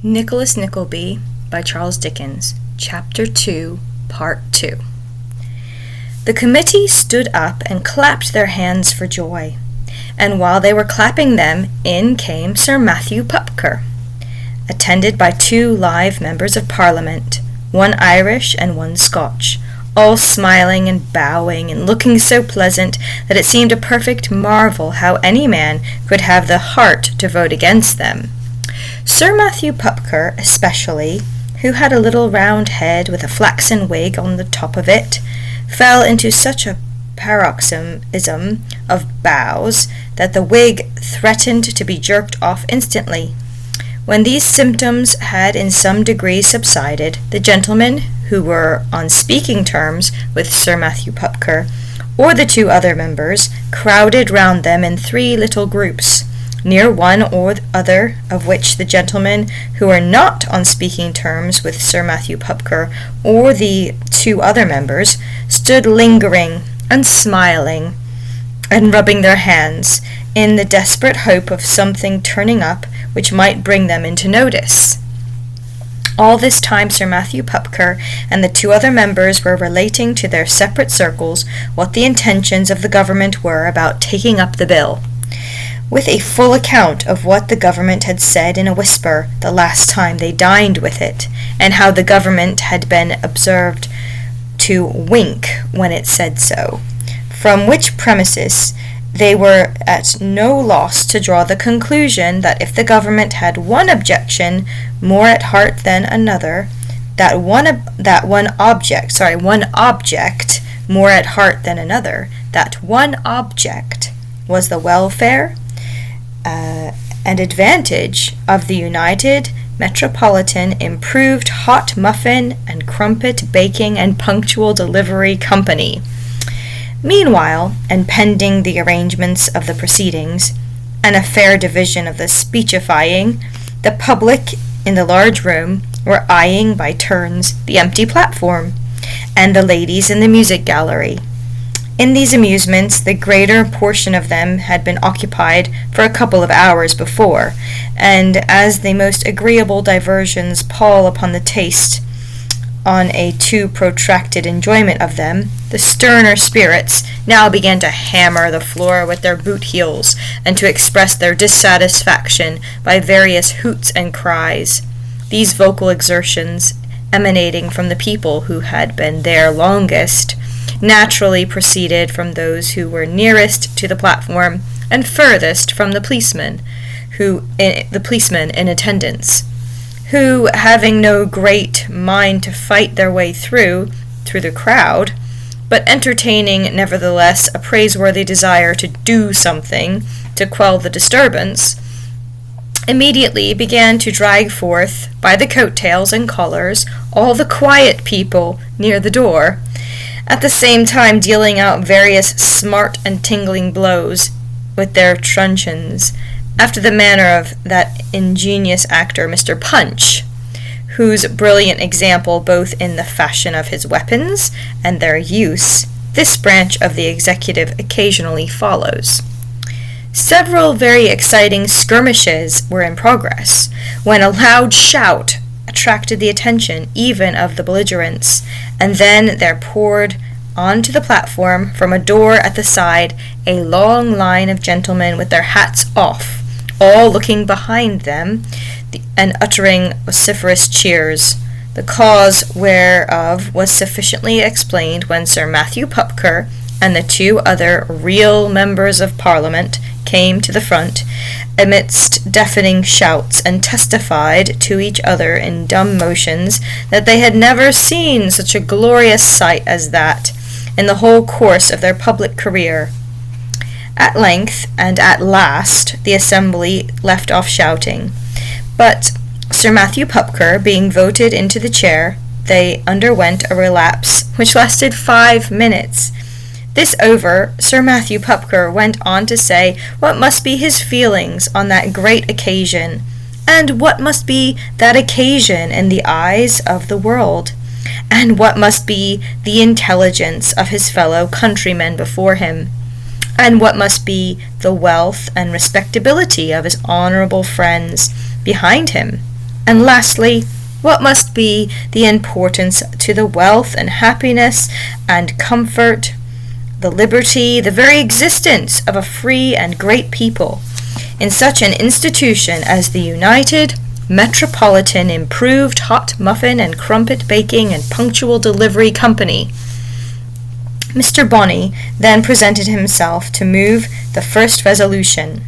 Nicholas Nickleby by Charles Dickens, Chapter 2, Part 2. The committee stood up and clapped their hands for joy, and while they were clapping them, in came Sir Matthew Pupker, attended by 2 live members of Parliament, one Irish and one Scotch, all smiling and bowing and looking so pleasant that it seemed a perfect marvel how any man could have the heart to vote against them. Sir Matthew Pupker, especially, who had a little round head with a flaxen wig on the top of it, fell into such a paroxysm of bows that the wig threatened to be jerked off instantly. When these symptoms had in some degree subsided, the gentlemen who were on speaking terms with Sir Matthew Pupker, or the 2 other members, crowded round them in 3 little groups, near one or other of which the gentlemen who were not on speaking terms with Sir Matthew Pupker or the 2 other members stood lingering and smiling and rubbing their hands in the desperate hope of something turning up which might bring them into notice. All this time Sir Matthew Pupker and the 2 other members were relating to their separate circles what the intentions of the government were about taking up the bill, with a full account of what the government had said in a whisper the last time they dined with it, and how the government had been observed to wink when it said so, from which premises they were at no loss to draw the conclusion that if the government had one objection more at heart than another, one object more at heart than another, that one object was the welfare and advantage of the United Metropolitan Improved Hot Muffin and Crumpet Baking and Punctual Delivery Company. Meanwhile, and pending the arrangements of the proceedings, and a fair division of the speechifying, the public in the large room were eyeing by turns the empty platform, and the ladies in the music gallery. In these amusements, the greater portion of them had been occupied for a couple of hours before, and as the most agreeable diversions pall upon the taste on a too protracted enjoyment of them, the sterner spirits now began to hammer the floor with their boot heels, and to express their dissatisfaction by various hoots and cries. These vocal exertions, emanating from the people who had been there longest, naturally proceeded from those who were nearest to the platform and furthest from the policemen in attendance, who, having no great mind to fight their way through the crowd, but entertaining nevertheless a praiseworthy desire to do something to quell the disturbance, immediately began to drag forth by the coat-tails and collars all the quiet people near the door, at the same time dealing out various smart and tingling blows with their truncheons, after the manner of that ingenious actor Mr. Punch, whose brilliant example both in the fashion of his weapons and their use this branch of the executive occasionally follows. Several very exciting skirmishes were in progress, when a loud shout attracted the attention even of the belligerents, and then there poured onto the platform from a door at the side a long line of gentlemen with their hats off, all looking behind them and uttering vociferous cheers, the cause whereof was sufficiently explained when Sir Matthew Pupker and the 2 other real members of Parliament came to the front amidst deafening shouts, and testified to each other in dumb motions that they had never seen such a glorious sight as that in the whole course of their public career. At length, and at last, the assembly left off shouting, but Sir Matthew Pupker being voted into the chair, they underwent a relapse which lasted 5 minutes. This over, Sir Matthew Pupker went on to say what must be his feelings on that great occasion, and what must be that occasion in the eyes of the world, and what must be the intelligence of his fellow countrymen before him, and what must be the wealth and respectability of his honorable friends behind him. And lastly, what must be the importance to the wealth and happiness and comfort, the liberty, the very existence of a free and great people, in such an institution as the United Metropolitan Improved Hot Muffin and Crumpet Baking and Punctual Delivery Company. Mr. Bonney then presented himself to move to the first resolution,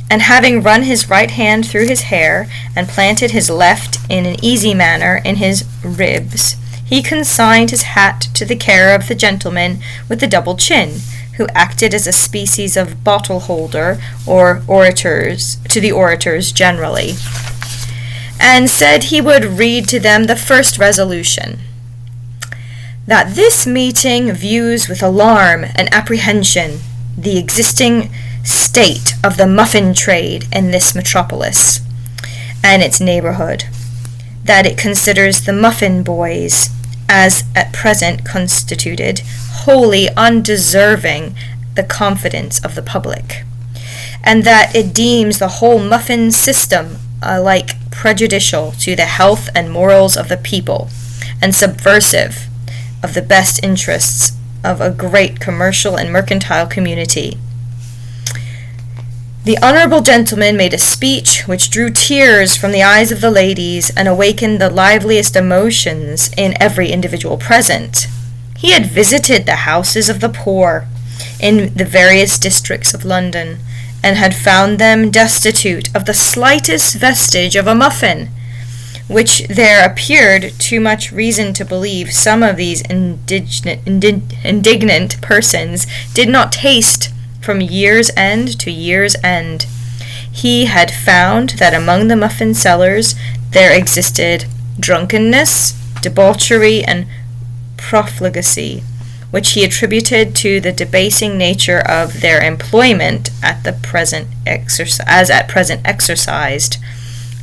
and having run his right hand through his hair and planted his left in an easy manner in his ribs, he consigned his hat to the care of the gentleman with the double chin, who acted as a species of bottle holder or orators to the orators generally, and said he would read to them the first resolution: that this meeting views with alarm and apprehension the existing state of the muffin trade in this metropolis and its neighborhood, that it considers the muffin boys, as at present constituted, wholly undeserving the confidence of the public, and that it deems the whole muffin system alike prejudicial to the health and morals of the people, and subversive of the best interests of a great commercial and mercantile community. The honorable gentleman made a speech which drew tears from the eyes of the ladies and awakened the liveliest emotions in every individual present. He had visited the houses of the poor in the various districts of London, and had found them destitute of the slightest vestige of a muffin, which there appeared too much reason to believe some of these indignant persons did not taste from year's end to year's end. He had found that among the muffin sellers there existed drunkenness, debauchery, and profligacy, which he attributed to the debasing nature of their employment at present exercised.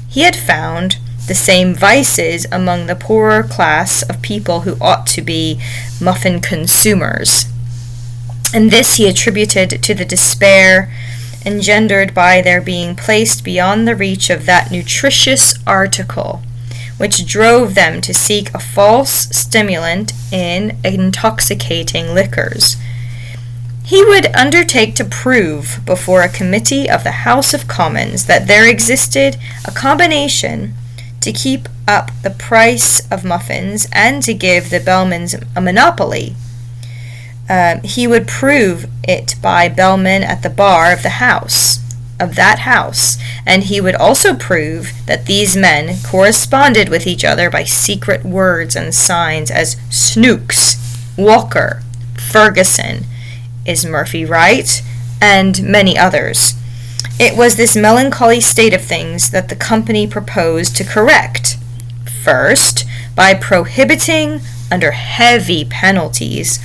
He had found the same vices among the poorer class of people who ought to be muffin consumers, and this he attributed to the despair engendered by their being placed beyond the reach of that nutritious article, which drove them to seek a false stimulant in intoxicating liquors. He would undertake to prove before a committee of the House of Commons that there existed a combination to keep up the price of muffins and to give the bellmans a monopoly. He would prove it by bellmen at the bar of that house, and he would also prove that these men corresponded with each other by secret words and signs as Snooks, Walker, Ferguson, Is Murphy right, and many others. It was this melancholy state of things that the company proposed to correct, first, by prohibiting, under heavy penalties,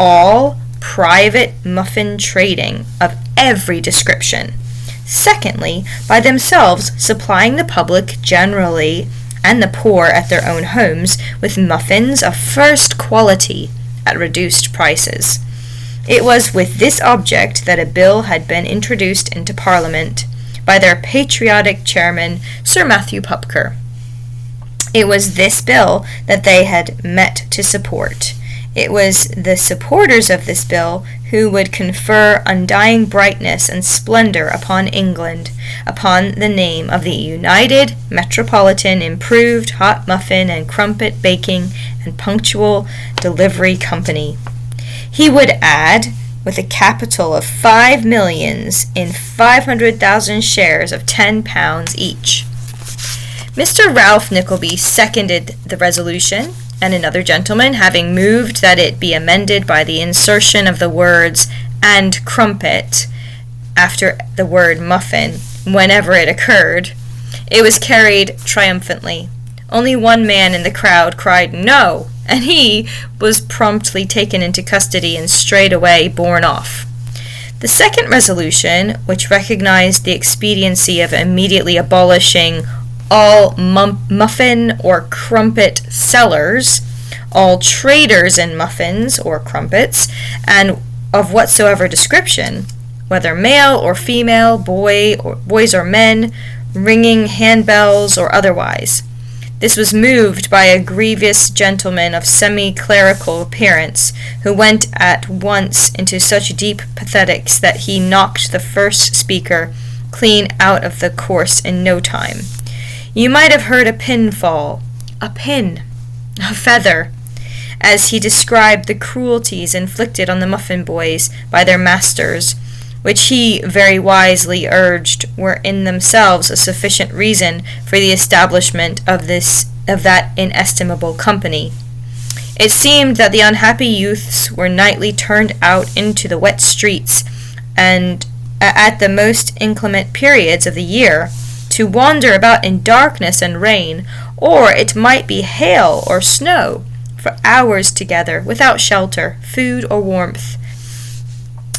all private muffin trading of every description. Secondly, by themselves supplying the public generally and the poor at their own homes with muffins of first quality at reduced prices. It was with this object that a bill had been introduced into Parliament by their patriotic chairman, Sir Matthew Pupker. It was this bill that they had met to support. It was the supporters of this bill who would confer undying brightness and splendor upon England, upon the name of the United Metropolitan Improved Hot Muffin and Crumpet Baking and Punctual Delivery Company. He would add, with a capital of 5 millions in 500,000 shares of £10 each. Mr. Ralph Nickleby seconded the resolution, and another gentleman, having moved that it be amended by the insertion of the words "and crumpet" after the word muffin, whenever it occurred, it was carried triumphantly. Only one man in the crowd cried "No!" and he was promptly taken into custody and straightway borne off. The second resolution, which recognized the expediency of immediately abolishing all muffin or crumpet sellers, all traders in muffins or crumpets, and of whatsoever description, whether male or female, boys or men, ringing handbells or otherwise. This was moved by a grievous gentleman of semi-clerical appearance, who went at once into such deep pathetics that he knocked the first speaker clean out of the course in no time. You might have heard a pin fall, a feather, as he described the cruelties inflicted on the muffin boys by their masters, which he very wisely urged were in themselves a sufficient reason for the establishment of that inestimable company. It seemed that the unhappy youths were nightly turned out into the wet streets, and at the most inclement periods of the year, to wander about in darkness and rain, or it might be hail or snow, for hours together, without shelter, food, or warmth.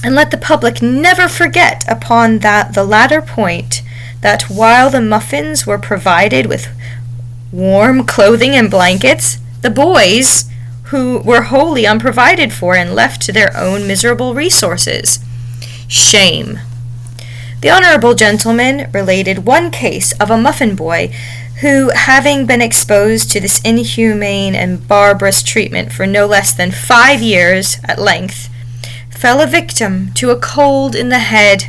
And let the public never forget upon the latter point, that while the muffins were provided with warm clothing and blankets, the boys, who were wholly unprovided for and left to their own miserable resources. Shame. The honorable gentleman related one case of a muffin boy who, having been exposed to this inhumane and barbarous treatment for no less than 5 years at length, fell a victim to a cold in the head,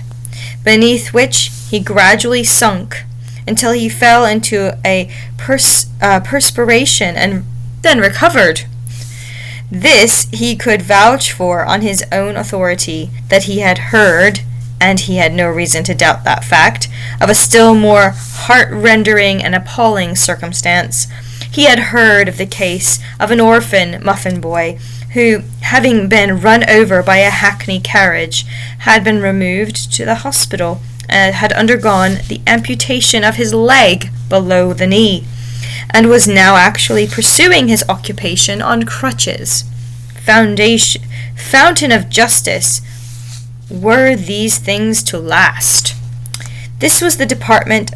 beneath which he gradually sunk, until he fell into a perspiration and then recovered. This he could vouch for on his own authority, that he had heard, and he had no reason to doubt that fact, of a still more heart-rendering and appalling circumstance. He had heard of the case of an orphan muffin boy, who, having been run over by a hackney carriage, had been removed to the hospital, and had undergone the amputation of his leg below the knee, and was now actually pursuing his occupation on crutches. Fountain of justice, were these things to last? This was the department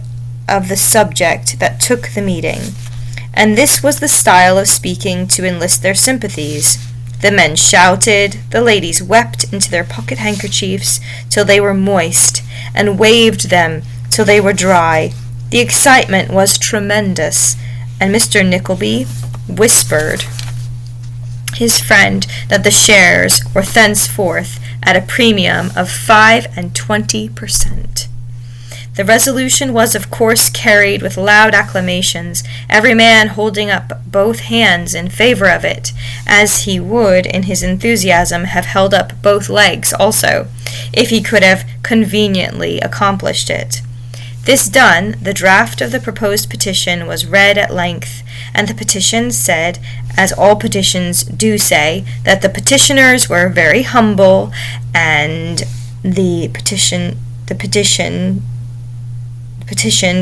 of the subject that took the meeting, and this was the style of speaking to enlist their sympathies. The men shouted, the ladies wept into their pocket handkerchiefs till they were moist, and waved them till they were dry. The excitement was tremendous, and Mr. Nickleby whispered his friend that the shares were thenceforth at a premium of 25%. The resolution was of course carried with loud acclamations, every man holding up both hands in favor of it, as he would in his enthusiasm have held up both legs also, if he could have conveniently accomplished it. This done, the draft of the proposed petition was read at length, and the petition said, as all petitions do say, that the petitioners were very humble, and the petitioned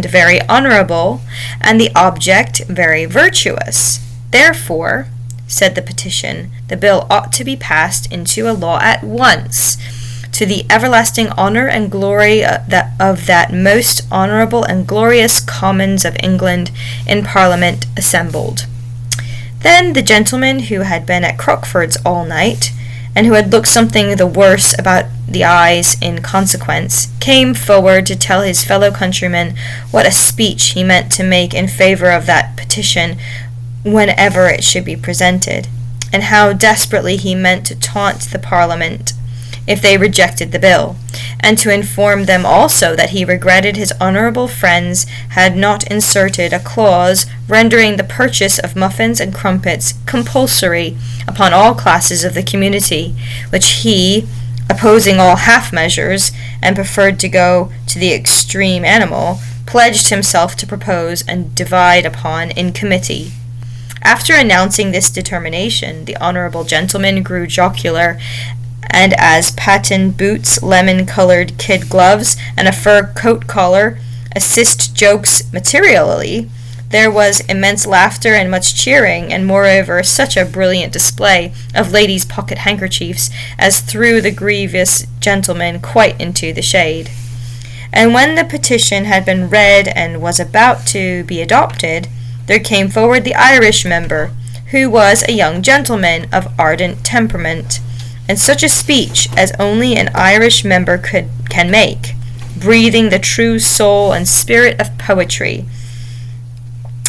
very honorable, and the object very virtuous. Therefore, said the petition, the bill ought to be passed into a law at once, to the everlasting honor and glory of that most honorable and glorious Commons of England in Parliament assembled. Then the gentleman who had been at Crockford's all night, and who had looked something the worse about the eyes in consequence, came forward to tell his fellow countrymen what a speech he meant to make in favor of that petition whenever it should be presented, and how desperately he meant to taunt the Parliament if they rejected the bill, and to inform them also that he regretted his honourable friends had not inserted a clause rendering the purchase of muffins and crumpets compulsory upon all classes of the community, which he, opposing all half measures, and preferred to go to the extreme animal, pledged himself to propose and divide upon in committee. After announcing this determination, the honourable gentleman grew jocular, and as patent boots, lemon-colored kid gloves, and a fur coat collar assist jokes materially, there was immense laughter and much cheering, and moreover such a brilliant display of ladies' pocket handkerchiefs as threw the grievous gentleman quite into the shade. And when the petition had been read and was about to be adopted, there came forward the Irish member, who was a young gentleman of ardent temperament, and such a speech as only an Irish member can make, breathing the true soul and spirit of poetry,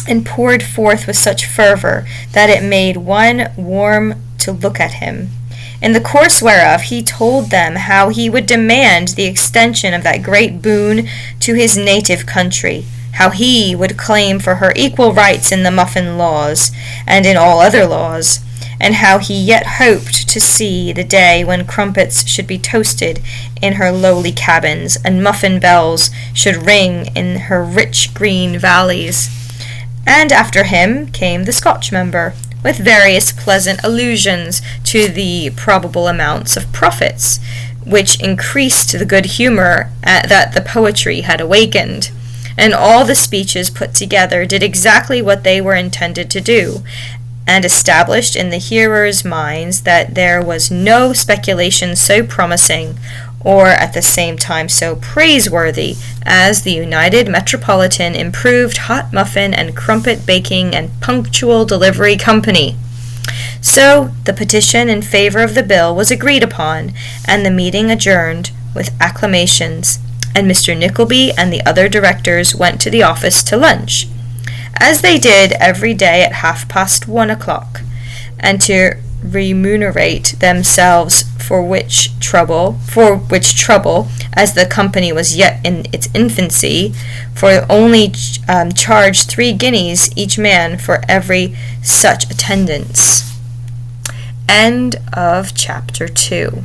and poured forth with such fervor that it made one warm to look at him. In the course whereof he told them how he would demand the extension of that great boon to his native country, how he would claim for her equal rights in the muffin laws, and in all other laws, and how he yet hoped to see the day when crumpets should be toasted in her lowly cabins, and muffin bells should ring in her rich green valleys. And after him came the Scotch member, with various pleasant allusions to the probable amounts of profits, which increased the good humour that the poetry had awakened. And all the speeches put together did exactly what they were intended to do, and established in the hearers' minds that there was no speculation so promising, or at the same time so praiseworthy, as the United Metropolitan Improved Hot Muffin and Crumpet Baking and Punctual Delivery Company. So the petition in favor of the bill was agreed upon, and the meeting adjourned with acclamations, and Mr. Nickleby and the other directors went to the office to lunch, as they did every day at 1:30, and to remunerate themselves for which trouble, as the company was yet in its infancy, for only charged 3 guineas each man for every such attendance. End of chapter 2.